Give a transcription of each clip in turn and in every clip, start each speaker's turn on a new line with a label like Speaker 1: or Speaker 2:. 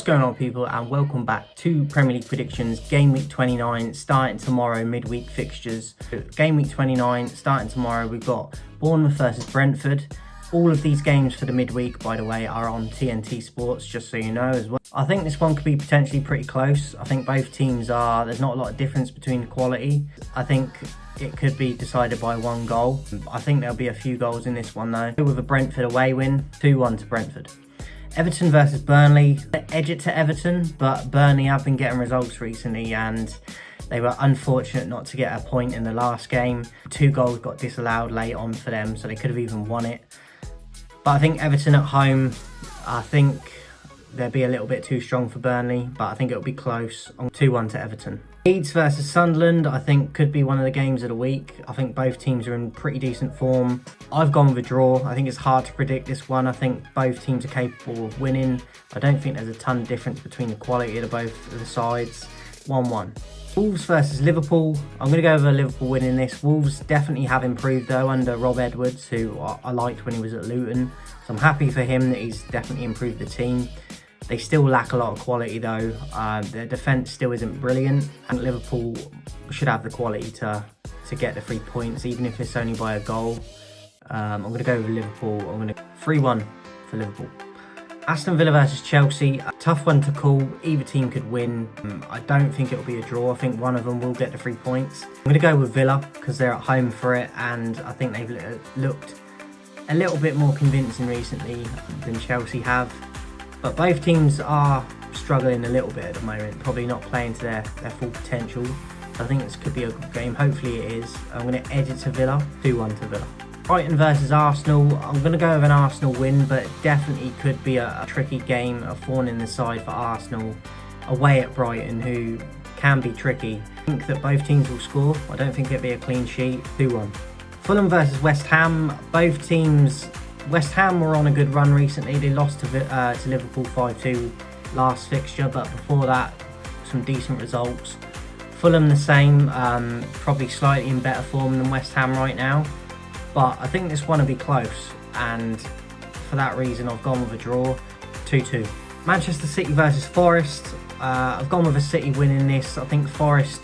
Speaker 1: going on, people, and welcome back to Premier League predictions. Game week 29 starting tomorrow, midweek fixtures. Game week 29 starting tomorrow, we've got Bournemouth versus Brentford. All of these games for the midweek, by the way, are on TNT Sports, just so you know as well. I think this one could be potentially pretty close. I think both teams are, there's not a lot of difference between the quality. I think it could be decided by one goal. I think there'll be a few goals in this one though. With a Brentford away win, 2-1 to Brentford. Everton versus Burnley. Edge it to Everton, but Burnley have been getting results recently and they were unfortunate not to get a point in the last game. 2 goals got disallowed late on for them, so they could have even won it. But I think Everton at home, I think they'll be a little bit too strong for Burnley, but I think it'll be close. 2-1 to Everton. Leeds versus Sunderland, I think could be one of the games of the week. I think both teams are in pretty decent form. I've gone with a draw. I think it's hard to predict this one. I think both teams are capable of winning. I don't think there's a ton of difference between the quality of both of the sides. 1-1. Wolves versus Liverpool. I'm going to go with Liverpool winning this. Wolves definitely have improved though under Rob Edwards, who I liked when he was at Luton. So I'm happy for him that he's definitely improved the team. They still lack a lot of quality though. Their defence still isn't brilliant. And Liverpool should have the quality to get the 3 points, even if it's only by a goal. I'm going to go with Liverpool. I'm going to 3-1 for Liverpool. Aston Villa versus Chelsea, a tough one to call. Either team could win. I don't think it'll be a draw. I think one of them will get the 3 points. I'm going to go with Villa because they're at home for it, and I think they've looked a little bit more convincing recently than Chelsea have. But both teams are struggling a little bit at the moment, probably not playing to their full potential. I think this could be a good game. Hopefully it is. I'm going to edge it to Villa, 2-1 to Villa. Brighton versus Arsenal. I'm going to go with an Arsenal win, but it definitely could be a tricky game, a thorn in the side for Arsenal away at Brighton, who can be tricky. I think that both teams will score. I don't think it'll be a clean sheet. 2-1. Fulham versus West Ham. Both teams, West Ham were on a good run recently. They lost to Liverpool 5-2 last fixture, but before that, some decent results. Fulham the same, probably slightly in better form than West Ham right now. But I think this one will be close, and for that reason I've gone with a draw, 2-2. Manchester City versus Forest. I've gone with a City winning this. I think Forest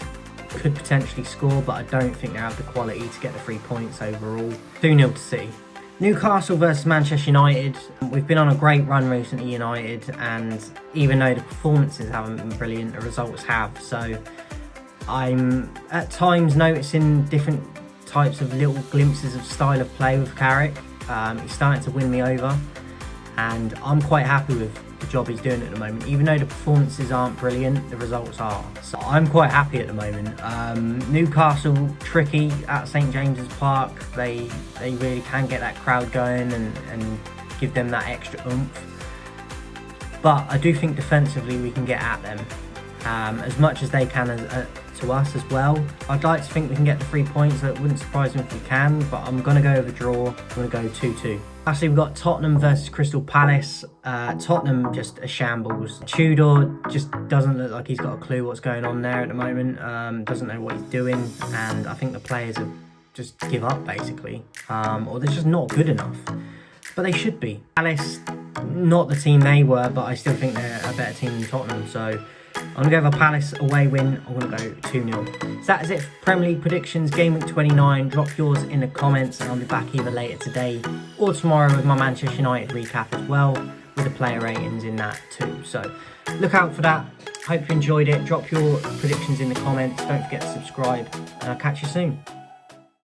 Speaker 1: could potentially score, but I don't think they have the quality to get the 3 points overall. 2-0 to City. Newcastle versus Manchester United. We've been on a great run recently, United, and even though the performances haven't been brilliant, the results have. So I'm at times noticing different types of little glimpses of style of play with Carrick. He's starting to win me over, and I'm quite happy with the job he's doing at the moment. Even though the performances aren't brilliant, the results are. So I'm quite happy at the moment. Newcastle, tricky at St James's Park. They really can get that crowd going and give them that extra oomph. But I do think defensively we can get at them as much as they can to us as well. I'd like to think we can get the 3 points, so it wouldn't surprise me if we can, but I'm going to go with a draw. I'm going to go 2-2. Lastly, we've got Tottenham versus Crystal Palace. Tottenham just a shambles. Tudor just doesn't look like he's got a clue what's going on there at the moment. Doesn't know what he's doing, and I think the players have just give up basically, or they're just not good enough. But they should be. Palace, not the team they were, but I still think they're a better team than Tottenham, so I'm going to go with a Palace away win. I'm going to go 2-0. So that is it for Premier League predictions, game week 29. Drop yours in the comments and I'll be back either later today or tomorrow with my Manchester United recap as well, with the player ratings in that too. So look out for that. Hope you enjoyed it. Drop your predictions in the comments. Don't forget to subscribe, and I'll catch you soon.